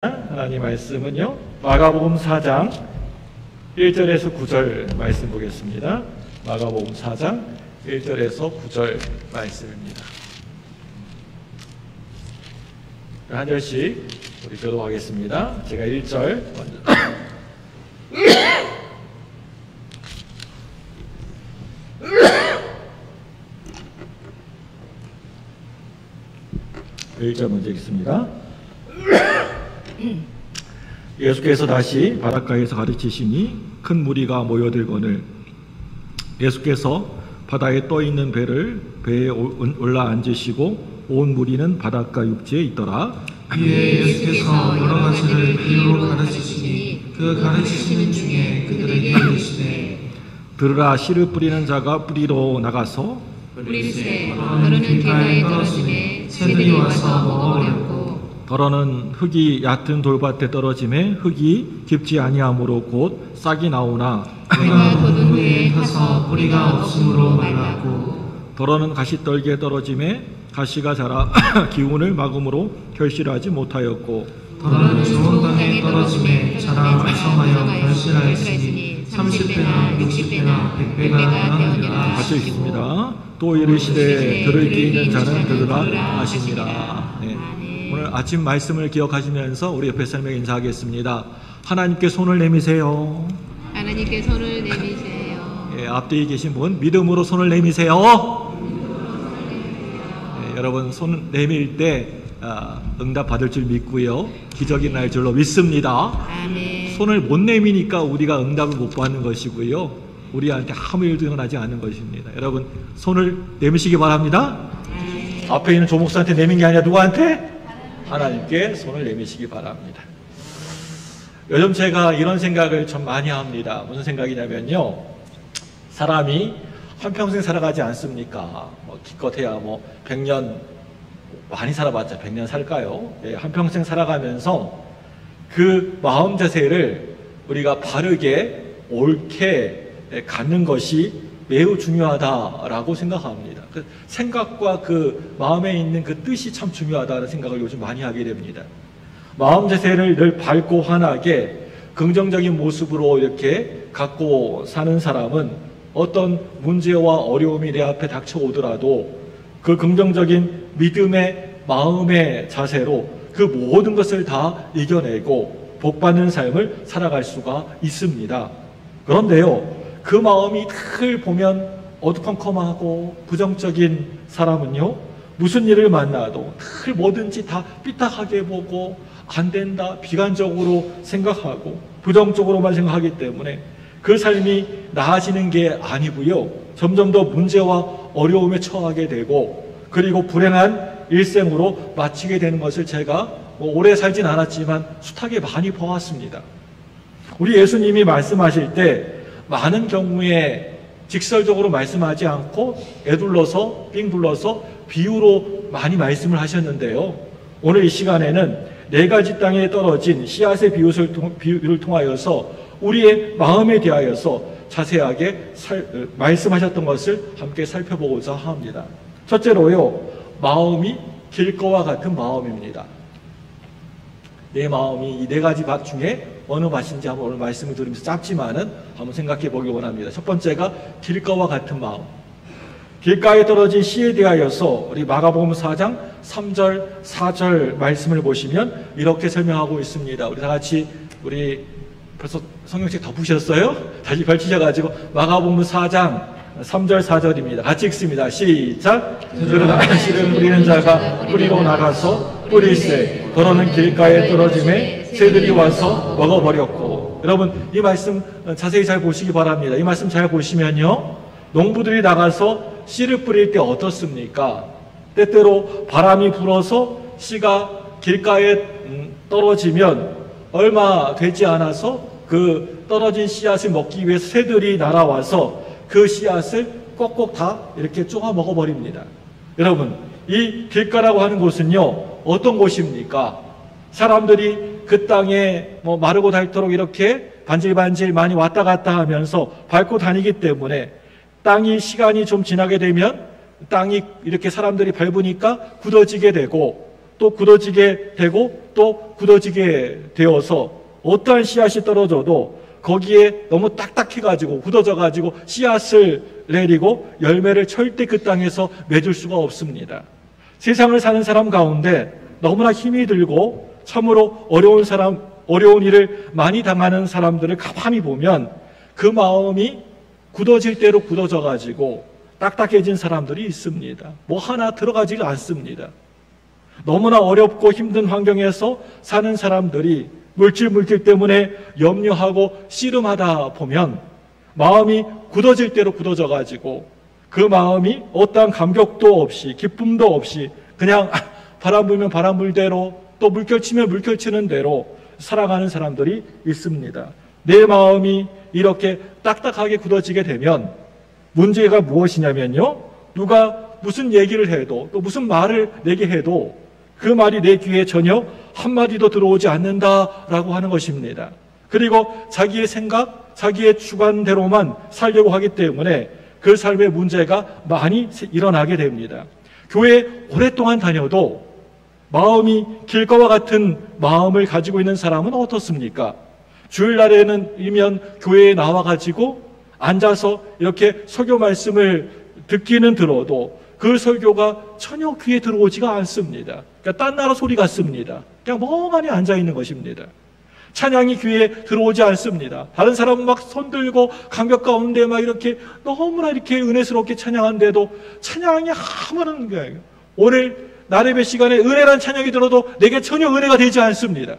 하나님 말씀은요, 마가복음 4장 1절에서 9절 말씀 보겠습니다. 마가복음 4장 1절에서 9절 말씀입니다. 한 절씩 우리 교독하겠습니다. 제가 1절 먼저 읽겠습니다. 예수께서 다시 바닷가에서 가르치시니 큰 무리가 모여들거늘 예수께서 바다에 떠있는 배에 올라 앉으시고 온 무리는 바닷가 육지에 있더라. 이에 예수께서 여러 가지를 비유로 가르치시니 그 가르치시는 중에 그들에게 이르시되 들으라. 씨를 뿌리는 자가 뿌리러 나가서 뿌리세 너는 길가에 떨어지매 새들이 와서 먹어버렸고 더러는 흙이 얕은 돌밭에 떨어짐에 흙이 깊지 아니하므로 곧 싹이 나오나 해가 돋은 후에 타서 뿌리가 없으므로 말랐고 더러는 가시떨기에 떨어짐에 가시가 자라 기운을 막음으로 결실하지 못하였고 더러는 좋은 땅에 떨어짐에 자라 말썽하여 결실하였으니 30배나 60배나 100배가 되었느니라. 같이 읽습니다. 또 이르시되 들을 귀 있는 자는 들으라 하시니라. 네. 오늘 아침 말씀을 기억하시면서 우리 옆에 사람에게 인사하겠습니다. 하나님께 손을 내미세요. 하나님께 손을 내미세요. 예, 앞뒤에 계신 분 믿음으로 손을 내미세요. 예, 여러분 손 내밀 때 응답 받을 줄 믿고요. 기적이 날 줄로 믿습니다. 아멘. 손을 못 내미니까 우리가 응답을 못 받는 것이고요. 우리한테 아무 일도 일어나지 않는 것입니다. 여러분 손을 내미시기 바랍니다. 아멘. 앞에 있는 조목사한테 내민 게 아니라 누구한테? 하나님께 손을 내미시기 바랍니다. 요즘 제가 이런 생각을 참 많이 합니다. 무슨 생각이냐면요, 사람이 한평생 살아가지 않습니까? 기껏해야 100년, 많이 살아봤자 100년 살까요? 예, 한평생 살아가면서 그 마음 자세를 우리가 바르게 옳게 갖는 것이 매우 중요하다라고 생각합니다. 그 생각과 그 마음에 있는 그 뜻이 참 중요하다는 생각을 요즘 많이 하게 됩니다. 마음 자세를 늘 밝고 환하게 긍정적인 모습으로 이렇게 갖고 사는 사람은 어떤 문제와 어려움이 내 앞에 닥쳐오더라도 그 긍정적인 믿음의 마음의 자세로 그 모든 것을 다 이겨내고 복받는 삶을 살아갈 수가 있습니다. 그런데요, 그 마음이 늘 보면 어두컴컴하고 부정적인 사람은요, 무슨 일을 만나도 늘 뭐든지 다 삐딱하게 보고 안 된다, 비관적으로 생각하고 부정적으로만 생각하기 때문에 그 삶이 나아지는 게 아니고요, 점점 더 문제와 어려움에 처하게 되고 그리고 불행한 일생으로 마치게 되는 것을 제가 오래 살진 않았지만 숱하게 많이 보았습니다. 우리 예수님이 말씀하실 때 많은 경우에 직설적으로 말씀하지 않고 애둘러서 삥 둘러서 비유로 많이 말씀을 하셨는데요, 오늘 이 시간에는 4가지 땅에 떨어진 씨앗의 비유를 통하여서 우리의 마음에 대하여서 자세하게 말씀하셨던 것을 함께 살펴보고자 합니다. 첫째로요, 마음이 길거와 같은 마음입니다. 내 마음이 이 4가지 밭 중에 어느 밭인지 한번 오늘 말씀을 들으면서 짧지만은 한번 생각해 보기 원합니다. 첫 번째가 길가와 같은 마음. 길가에 떨어진 씨에 대하여서 우리 마가복음 4장 3절 4절 말씀을 보시면 이렇게 설명하고 있습니다. 우리 다 같이 우리 벌써 성경책 덮으셨어요? 다시 펼치셔가지고 마가복음 4장 3절 4절입니다. 같이 읽습니다. 시작. 들으라. 씨를 뿌리는 자가 뿌리로 나가서 뿌릴새 더러는 길가에 떨어짐에 새들이 와서 먹어버렸고. 여러분 이 말씀 자세히 잘 보시기 바랍니다. 이 말씀 잘 보시면요, 농부들이 나가서 씨를 뿌릴 때 어떻습니까? 때때로 바람이 불어서 씨가 길가에 떨어지면 얼마 되지 않아서 그 떨어진 씨앗을 먹기 위해서 새들이 날아와서 그 씨앗을 꼭꼭 다 이렇게 쪼아 먹어버립니다. 여러분 이 길가라고 하는 곳은요, 어떤 곳입니까? 사람들이 그 땅에 마르고 닳도록 이렇게 반질반질 많이 왔다 갔다 하면서 밟고 다니기 때문에 땅이 시간이 좀 지나게 되면 땅이 이렇게 사람들이 밟으니까 굳어지게 되고 또 굳어지게 되고 또 굳어지게 되어서 어떠한 씨앗이 떨어져도 거기에 너무 딱딱해가지고 굳어져가지고 씨앗을 내리고 열매를 절대 그 땅에서 맺을 수가 없습니다. 세상을 사는 사람 가운데 너무나 힘이 들고 참으로 어려운 일을 많이 당하는 사람들을 가만히 보면 그 마음이 굳어질 대로 굳어져가지고 딱딱해진 사람들이 있습니다. 뭐 하나 들어가지가 않습니다. 너무나 어렵고 힘든 환경에서 사는 사람들이 물질 때문에 염려하고 씨름하다 보면 마음이 굳어질 대로 굳어져가지고 그 마음이 어떠한 감격도 없이 기쁨도 없이 그냥 바람 불면 바람 불대로 또 물결 치면 물결 치는 대로 살아가는 사람들이 있습니다. 내 마음이 이렇게 딱딱하게 굳어지게 되면 문제가 무엇이냐면요, 누가 무슨 얘기를 해도 또 무슨 말을 내게 해도 그 말이 내 귀에 전혀 한마디도 들어오지 않는다라고 하는 것입니다. 그리고 자기의 생각, 자기의 주관대로만 살려고 하기 때문에 그 삶의 문제가 많이 일어나게 됩니다. 교회 오랫동안 다녀도 마음이 길가와 같은 마음을 가지고 있는 사람은 어떻습니까? 주일날에는 교회에 나와가지고 앉아서 이렇게 설교 말씀을 듣기는 들어도 그 설교가 전혀 귀에 들어오지가 않습니다. 그러니까 딴 나라 소리 같습니다. 그냥 멍하니 앉아있는 것입니다. 찬양이 귀에 들어오지 않습니다. 다른 사람은 막 손들고 감격 가운데 막 이렇게 너무나 이렇게 은혜스럽게 찬양한데도 찬양이 아무런 거예요. 오늘 나레배 시간에 은혜란 찬양이 들어도 내게 전혀 은혜가 되지 않습니다.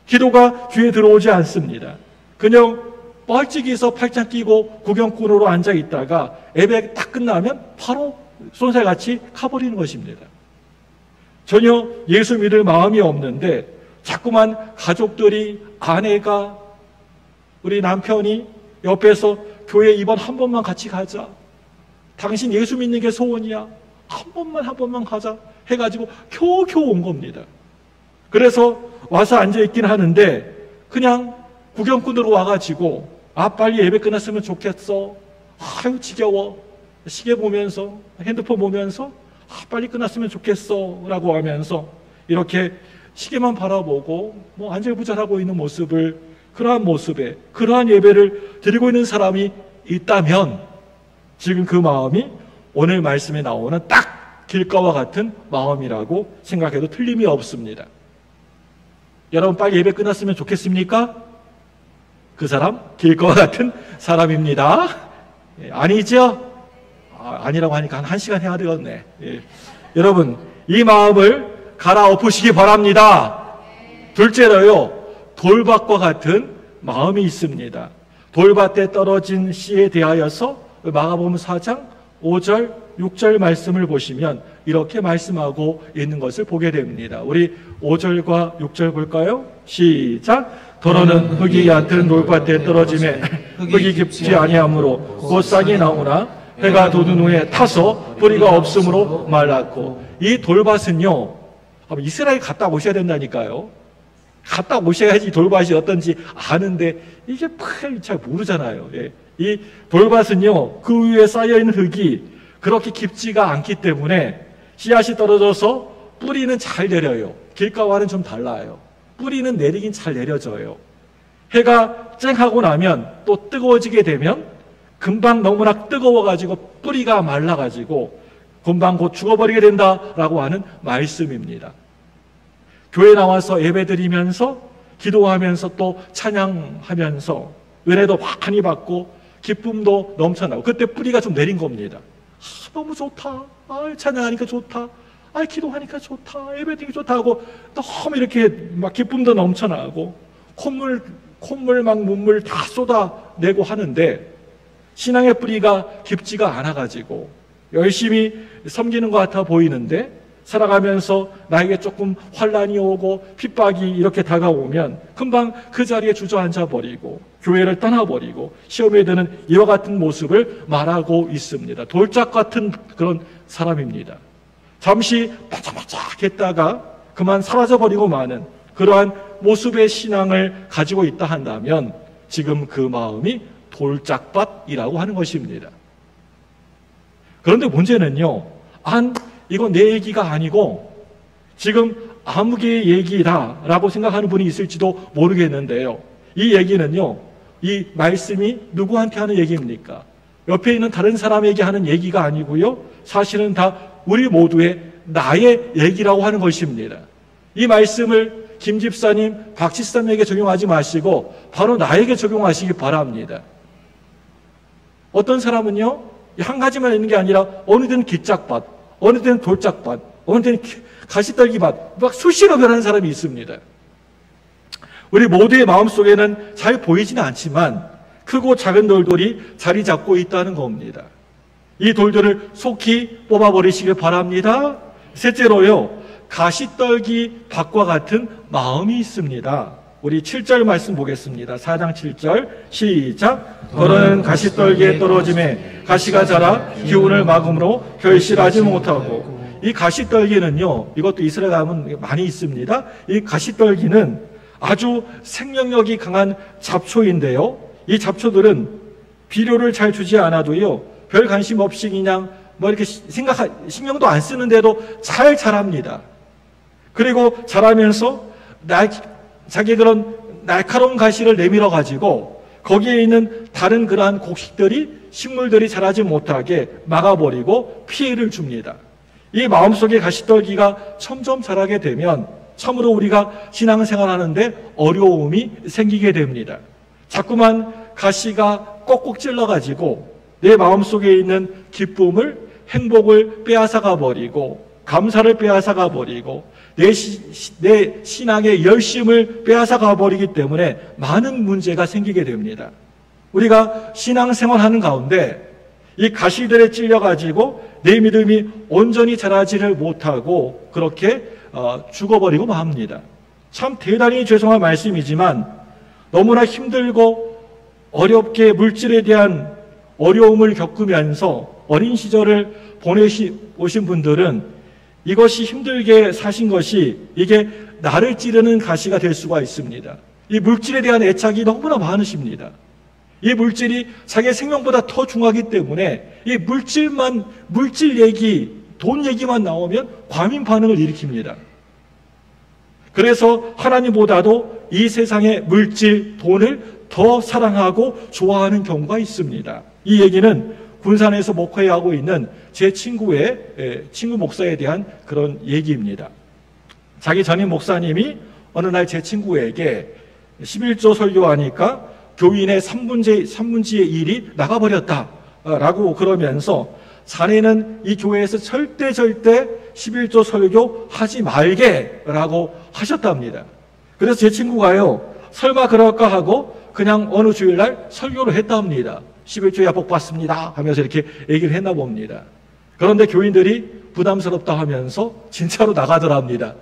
기도가 귀에 들어오지 않습니다. 그냥 뻘찍이서 팔짱 끼고 구경꾼으로 앉아 있다가 예배 딱 끝나면 바로 쏜살같이 가버리는 것입니다. 전혀 예수 믿을 마음이 없는데 자꾸만 가족들이, 아내가, 우리 남편이 옆에서 교회 이번 한 번만 같이 가자. 당신 예수 믿는 게 소원이야. 한 번만 가자. 해가지고 겨우겨우 온 겁니다. 그래서 와서 앉아있긴 하는데 그냥 구경꾼으로 와가지고 빨리 예배 끝났으면 좋겠어. 아유 지겨워. 시계 보면서 핸드폰 보면서 빨리 끝났으면 좋겠어 라고 하면서 이렇게 시계만 바라보고 안절부절하고 있는 모습을, 그러한 모습에 그러한 예배를 드리고 있는 사람이 있다면 지금 그 마음이 오늘 말씀에 나오는 딱 길가와 같은 마음이라고 생각해도 틀림이 없습니다. 여러분 빨리 예배 끝났으면 좋겠습니까? 그 사람 길가와 같은 사람입니다. 아니죠? 아니라고 하니까 한 시간 해야 되겠네. 여러분 이 마음을 갈아엎으시기 바랍니다. 둘째로요, 돌밭과 같은 마음이 있습니다. 돌밭에 떨어진 씨에 대하여서 마가복음 4장 5절 6절 말씀을 보시면 이렇게 말씀하고 있는 것을 보게 됩니다. 우리 5절과 6절 볼까요? 시작. 더러는 흙이 얕은 돌밭에 떨어짐에 흙이 깊지 아니하므로 곧 싹이 나오나 해가 돋은 후에 타서 뿌리가 없으므로 말랐고. 이 돌밭은요, 이스라엘 갔다 오셔야 된다니까요. 갔다 오셔야지 돌밭이 어떤지 아는데 이게 잘 모르잖아요. 이 돌밭은요, 그 위에 쌓여있는 흙이 그렇게 깊지가 않기 때문에 씨앗이 떨어져서 뿌리는 잘 내려요. 길가와는 좀 달라요. 뿌리는 내리긴 잘 내려져요. 해가 쨍하고 나면 또 뜨거워지게 되면 금방 너무나 뜨거워가지고 뿌리가 말라가지고 금방 곧 죽어버리게 된다라고 하는 말씀입니다. 교회 나와서 예배드리면서 기도하면서 또 찬양하면서 은혜도 많이 받고 기쁨도 넘쳐나고 그때 뿌리가 좀 내린 겁니다. 너무 좋다. 찬양하니까 좋다. 기도하니까 좋다. 예배드리기 좋다 하고 너무 이렇게 막 기쁨도 넘쳐나고 콧물 막 눈물 다 쏟아내고 하는데 신앙의 뿌리가 깊지가 않아가지고 열심히 섬기는 것 같아 보이는데 살아가면서 나에게 조금 환난이 오고 핍박이 이렇게 다가오면 금방 그 자리에 주저앉아 버리고 교회를 떠나버리고 시험에 드는 이와 같은 모습을 말하고 있습니다. 돌짝 같은 그런 사람입니다. 잠시 바짝바짝 했다가 그만 사라져버리고 마는 그러한 모습의 신앙을 가지고 있다 한다면 지금 그 마음이 돌짝밭이라고 하는 것입니다. 그런데 문제는요, 이건 내 얘기가 아니고 지금 아무개의 얘기다라고 생각하는 분이 있을지도 모르겠는데요. 이 얘기는요, 이 말씀이 누구한테 하는 얘기입니까? 옆에 있는 다른 사람에게 하는 얘기가 아니고요, 사실은 다 우리 모두의 나의 얘기라고 하는 것입니다. 이 말씀을 김 집사님, 박 집사님에게 적용하지 마시고 바로 나에게 적용하시기 바랍니다. 어떤 사람은요, 한 가지만 있는 게 아니라 어느 때는 기짝밭, 어느 때는 돌짝밭, 어느 때는 가시떨기밭, 막 수시로 변하는 사람이 있습니다. 우리 모두의 마음속에는 잘 보이지는 않지만 크고 작은 돌들이 자리 잡고 있다는 겁니다. 이 돌들을 속히 뽑아버리시길 바랍니다. 셋째로요, 가시떨기 밭과 같은 마음이 있습니다. 우리 7절 말씀 보겠습니다. 4장 7절 시작. 돌은 가시떨기에 떨어짐에 가시가 자라 기운을 막음으로 결실하지 못하고. 이 가시떨기는요, 이것도 이스라엘 가면 많이 있습니다. 이 가시떨기는 아주 생명력이 강한 잡초인데요, 이 잡초들은 비료를 잘 주지 않아도요, 별 관심 없이 그냥 뭐 이렇게 신경도 안 쓰는데도 잘 자랍니다. 그리고 자라면서 자기 그런 날카로운 가시를 내밀어 가지고 거기에 있는 다른 그러한 곡식들이, 식물들이 자라지 못하게 막아버리고 피해를 줍니다. 이 마음속의 가시떨기가 점점 자라게 되면 참으로 우리가 신앙생활 하는데 어려움이 생기게 됩니다. 자꾸만 가시가 꼭꼭 찔러가지고 내 마음속에 있는 기쁨을, 행복을 빼앗아가 버리고, 감사를 빼앗아가 버리고, 내 신앙의 열심을 빼앗아가 버리기 때문에 많은 문제가 생기게 됩니다. 우리가 신앙생활 하는 가운데 이 가시들에 찔려가지고 내 믿음이 온전히 자라지를 못하고 그렇게 죽어버리고 맙니다. 참 대단히 죄송한 말씀이지만 너무나 힘들고 어렵게 물질에 대한 어려움을 겪으면서 어린 시절을 보내오신 분들은 이것이 힘들게 사신 것이 이게 나를 찌르는 가시가 될 수가 있습니다. 이 물질에 대한 애착이 너무나 많으십니다. 이 물질이 자기의 생명보다 더 중요하기 때문에 이 물질 얘기, 돈 얘기만 나오면 과민 반응을 일으킵니다. 그래서 하나님보다도 이 세상의 물질, 돈을 더 사랑하고 좋아하는 경우가 있습니다. 이 얘기는 군산에서 목회하고 있는 제 친구 목사에 대한 그런 얘기입니다. 자기 전임 목사님이 어느 날 제 친구에게 11조 설교하니까 교인의 3분지의 일이 나가버렸다라고 그러면서 자네는 이 교회에서 절대 11조 설교 하지 말게라고 하셨답니다. 그래서 제 친구가요, 설마 그럴까 하고 그냥 어느 주일날 설교를 했답니다. 11조야 복 받습니다 하면서 이렇게 얘기를 했나 봅니다. 그런데 교인들이 부담스럽다 하면서 진짜로 나가더랍니다.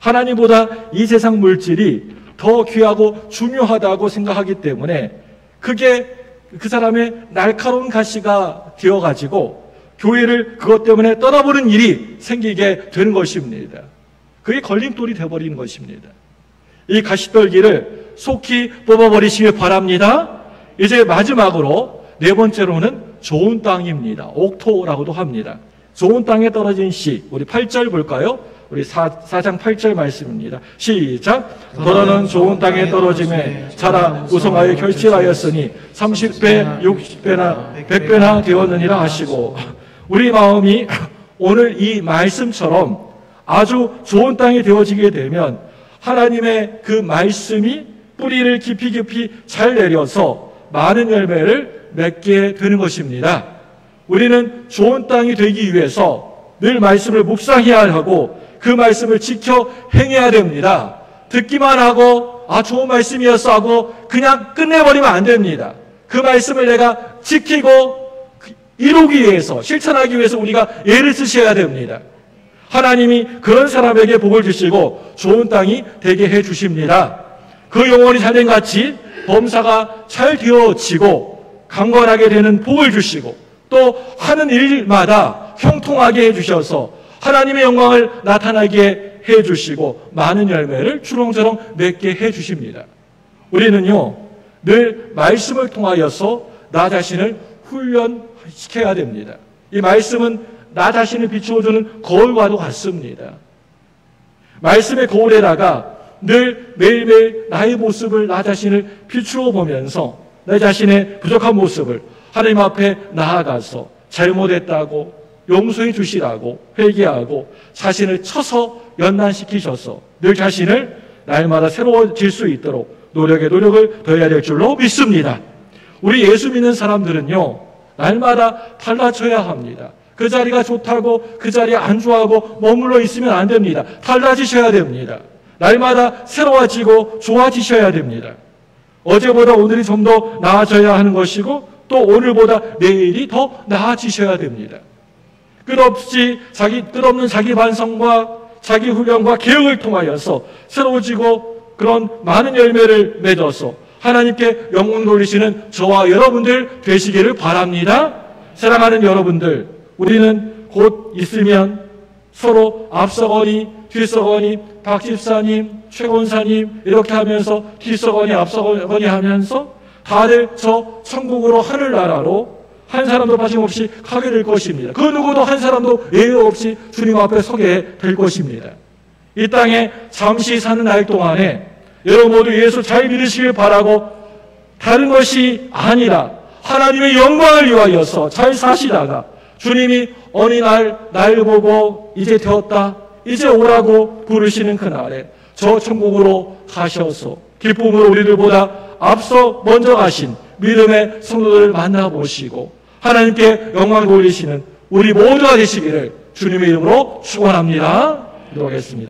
하나님보다 이 세상 물질이 더 귀하고 중요하다고 생각하기 때문에 그게 그 사람의 날카로운 가시가 되어가지고 교회를 그것 때문에 떠나보는 일이 생기게 되는 것입니다. 그게 걸림돌이 되어버리는 것입니다. 이 가시떨기를 속히 뽑아버리시길 바랍니다. 이제 마지막으로 네 번째로는 좋은 땅입니다. 옥토라고도 합니다. 좋은 땅에 떨어진 씨, 우리 8절 볼까요? 우리 4장 8절 말씀입니다. 시작. 너는 좋은 땅에 떨어짐에 자라 우성하여 결실하였으니 30배, 60배나 100배나 되었느니라 하시고, 우리 마음이 오늘 이 말씀처럼 아주 좋은 땅이 되어지게 되면 하나님의 그 말씀이 뿌리를 깊이 잘 내려서 많은 열매를 맺게 되는 것입니다. 우리는 좋은 땅이 되기 위해서 늘 말씀을 묵상해야 하고 그 말씀을 지켜 행해야 됩니다. 듣기만 하고 좋은 말씀이었어 하고 그냥 끝내버리면 안 됩니다. 그 말씀을 내가 지키고 이루기 위해서, 실천하기 위해서 우리가 애를 쓰셔야 됩니다. 하나님이 그런 사람에게 복을 주시고 좋은 땅이 되게 해주십니다. 그 영혼이 잘된 같이 범사가 잘 되어지고 강건하게 되는 복을 주시고 또 하는 일마다 형통하게 해주셔서 하나님의 영광을 나타나게 해주시고 많은 열매를 주렁주렁 맺게 해주십니다. 우리는요, 늘 말씀을 통하여서 나 자신을 훈련시켜야 됩니다. 이 말씀은 나 자신을 비추어주는 거울과도 같습니다. 말씀의 거울에다가 늘 매일매일 나의 모습을, 나 자신을 비추어 보면서 내 자신의 부족한 모습을 하나님 앞에 나아가서 잘못했다고 용서해 주시라고 회개하고 자신을 쳐서 연단시키셔서 늘 자신을 날마다 새로워질 수 있도록 노력에 노력을 더해야 될 줄로 믿습니다. 우리 예수 믿는 사람들은요, 날마다 달라져야 합니다. 그 자리가 좋다고 그 자리에 안주하고 머물러 있으면 안 됩니다. 달라지셔야 됩니다. 날마다 새로워지고 좋아지셔야 됩니다. 어제보다 오늘이 좀 더 나아져야 하는 것이고 또 오늘보다 내일이 더 나아지셔야 됩니다. 끝없는 자기 반성과 자기 훈련과 개혁을 통하여서 새로워지고 그런 많은 열매를 맺어서 하나님께 영광 돌리시는 저와 여러분들 되시기를 바랍니다. 사랑하는 여러분들, 우리는 곧 있으면 서로 앞서거니 뒤서거니 박 집사님, 최 권사님 이렇게 하면서 뒤서거니 앞서거니 하면서 다들 저 천국으로 하늘나라로 한 사람도 빠짐없이 가게 될 것입니다. 그 누구도 한 사람도 예외 없이 주님 앞에 서게 될 것입니다. 이 땅에 잠시 사는 날 동안에 여러분 모두 예수 잘 믿으시길 바라고 다른 것이 아니라 하나님의 영광을 위하여서 잘 사시다가 주님이 어느 날 보고 이제 되었다, 이제 오라고 부르시는 그날에 저 천국으로 가셔서 기쁨으로 우리들보다 앞서 먼저 가신 믿음의 성도들을 만나보시고 하나님께 영광 돌리시는 우리 모두가 되시기를 주님의 이름으로 축원합니다. 기도하겠습니다.